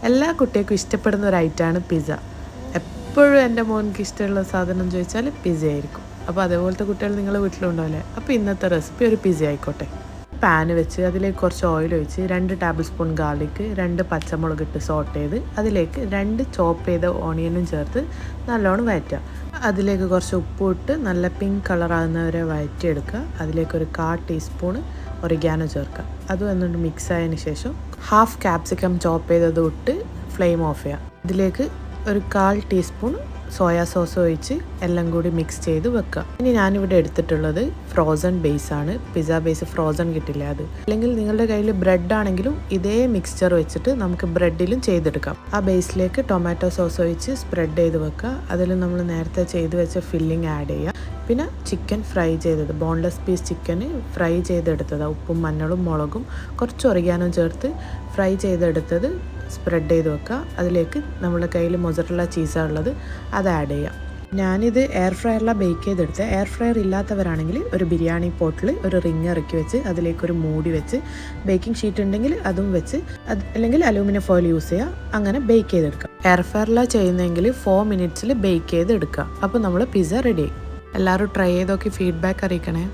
എല്ലാ കുട്ടികൾക്കും ഇഷ്ടപ്പെടുന്ന ഒരു ഐറ്റമാണ് പിസ്സ. എപ്പോഴും എൻ്റെ മോൻക്ക് ഇഷ്ടമുള്ള സാധനം ചോദിച്ചാൽ പിസ്സ ആയിരിക്കും. അപ്പോൾ അതേപോലത്തെ കുട്ടികൾ നിങ്ങളുടെ വീട്ടിലുണ്ടാവില്ലേ? അപ്പോൾ ഇന്നത്തെ റെസിപ്പി ഒരു പിസ്സ ആയിക്കോട്ടെ. പാന് വെച്ച് അതിലേക്ക് കുറച്ച് ഓയിൽ ഒഴിച്ച് 2 ടേബിൾ സ്പൂൺ ഗാർലിക്ക്, 2 പച്ചമുളക് ഇട്ട് സോട്ട് ചെയ്ത് അതിലേക്ക് 2 ചോപ്പ് ചെയ്ത ഓണിയനും ചേർത്ത് നല്ലോണം വഴറ്റുക. അതിലേക്ക് കുറച്ച് ഉപ്പ് ഇട്ട് നല്ല പിങ്ക് കളറാകുന്നവരെ വഴറ്റിയെടുക്കുക. അതിലേക്ക് ഒരു 1/4 ടീസ്പൂണ് ഒറിഗാനോ ചേർക്കുക. അതും എന്നിട്ട് മിക്സ് ആയതിനു ശേഷം ഹാഫ് ക്യാപ്സിക്കം ചോപ്പ് ചെയ്തത് ഇട്ട് ഫ്ലെയിം ഓഫ് ചെയ്യുക. ഇതിലേക്ക് ഒരു 1/4 ടീസ്പൂൺ സോയാ സോസ് ഒഴിച്ച് എല്ലാം കൂടി മിക്സ് ചെയ്ത് വെക്കുക. ഇനി ഞാനിവിടെ എടുത്തിട്ടുള്ളത് ഫ്രോസൺ ബേസാണ്. പിസ്സ ബേസ് ഫ്രോസൺ കിട്ടില്ല അത്. അല്ലെങ്കിൽ നിങ്ങളുടെ കയ്യിൽ ബ്രെഡ് ആണെങ്കിലും ഇതേ മിക്സ്ചർ വെച്ചിട്ട് നമുക്ക് ബ്രെഡിലും ചെയ്തെടുക്കാം. ആ ബേസിലേക്ക് ടൊമാറ്റോ സോസ് ഒഴിച്ച് സ്പ്രെഡ് ചെയ്ത് വെക്കുക. അതിൽ നമ്മൾ നേരത്തെ ചെയ്ത് വെച്ച ഫില്ലിംഗ് ആഡ് ചെയ്യുക. പിന്നെ ചിക്കൻ ഫ്രൈ ചെയ്തത്, ബോൺലെസ് പീസ് ചിക്കന് ഫ്രൈ ചെയ്തെടുത്തത്, ഉപ്പും മഞ്ഞളും മുളകും കുറച്ച് ഒറിഗാനോ ചേർത്ത് ഫ്രൈ ചെയ്തെടുത്തത് സ്പ്രെഡ് ചെയ്ത് വെക്കുക. അതിലേക്ക് നമ്മുടെ കയ്യിൽ മൊസറല്ല ചീസാണ് ഉള്ളത്, അത് ആഡ് ചെയ്യാം. ഞാനിത് എയർ ഫ്രയറിലാണ് ബേക്ക് ചെയ്തെടുത്തത്. എയർ ഫ്രയർ ഇല്ലാത്തവരാണെങ്കിൽ ഒരു ബിരിയാണി പോട്ടിൽ ഒരു റിങ് ഇറക്കി വെച്ച് അതിലേക്കൊരു മൂടി വെച്ച്, ബേക്കിംഗ് ഷീറ്റ് ഉണ്ടെങ്കിൽ അതും വെച്ച്, അല്ലെങ്കിൽ അലൂമിനിയം ഫോയിൽ യൂസ് ചെയ്യുക, അങ്ങനെ ബേക്ക് ചെയ്തെടുക്കുക. എയർ ഫ്രയറിലാണ് ചെയ്യുന്നതെങ്കിൽ 4 മിനിറ്റ്സിൽ ബേക്ക് ചെയ്തെടുക്കുക. അപ്പോൾ നമ്മൾ പിസ്സ റെഡി ആയി. എല്ലാവരും ട്രൈ ചെയ്ത് നോക്കി ഫീഡ്ബാക്ക് അറിയിക്കണേ.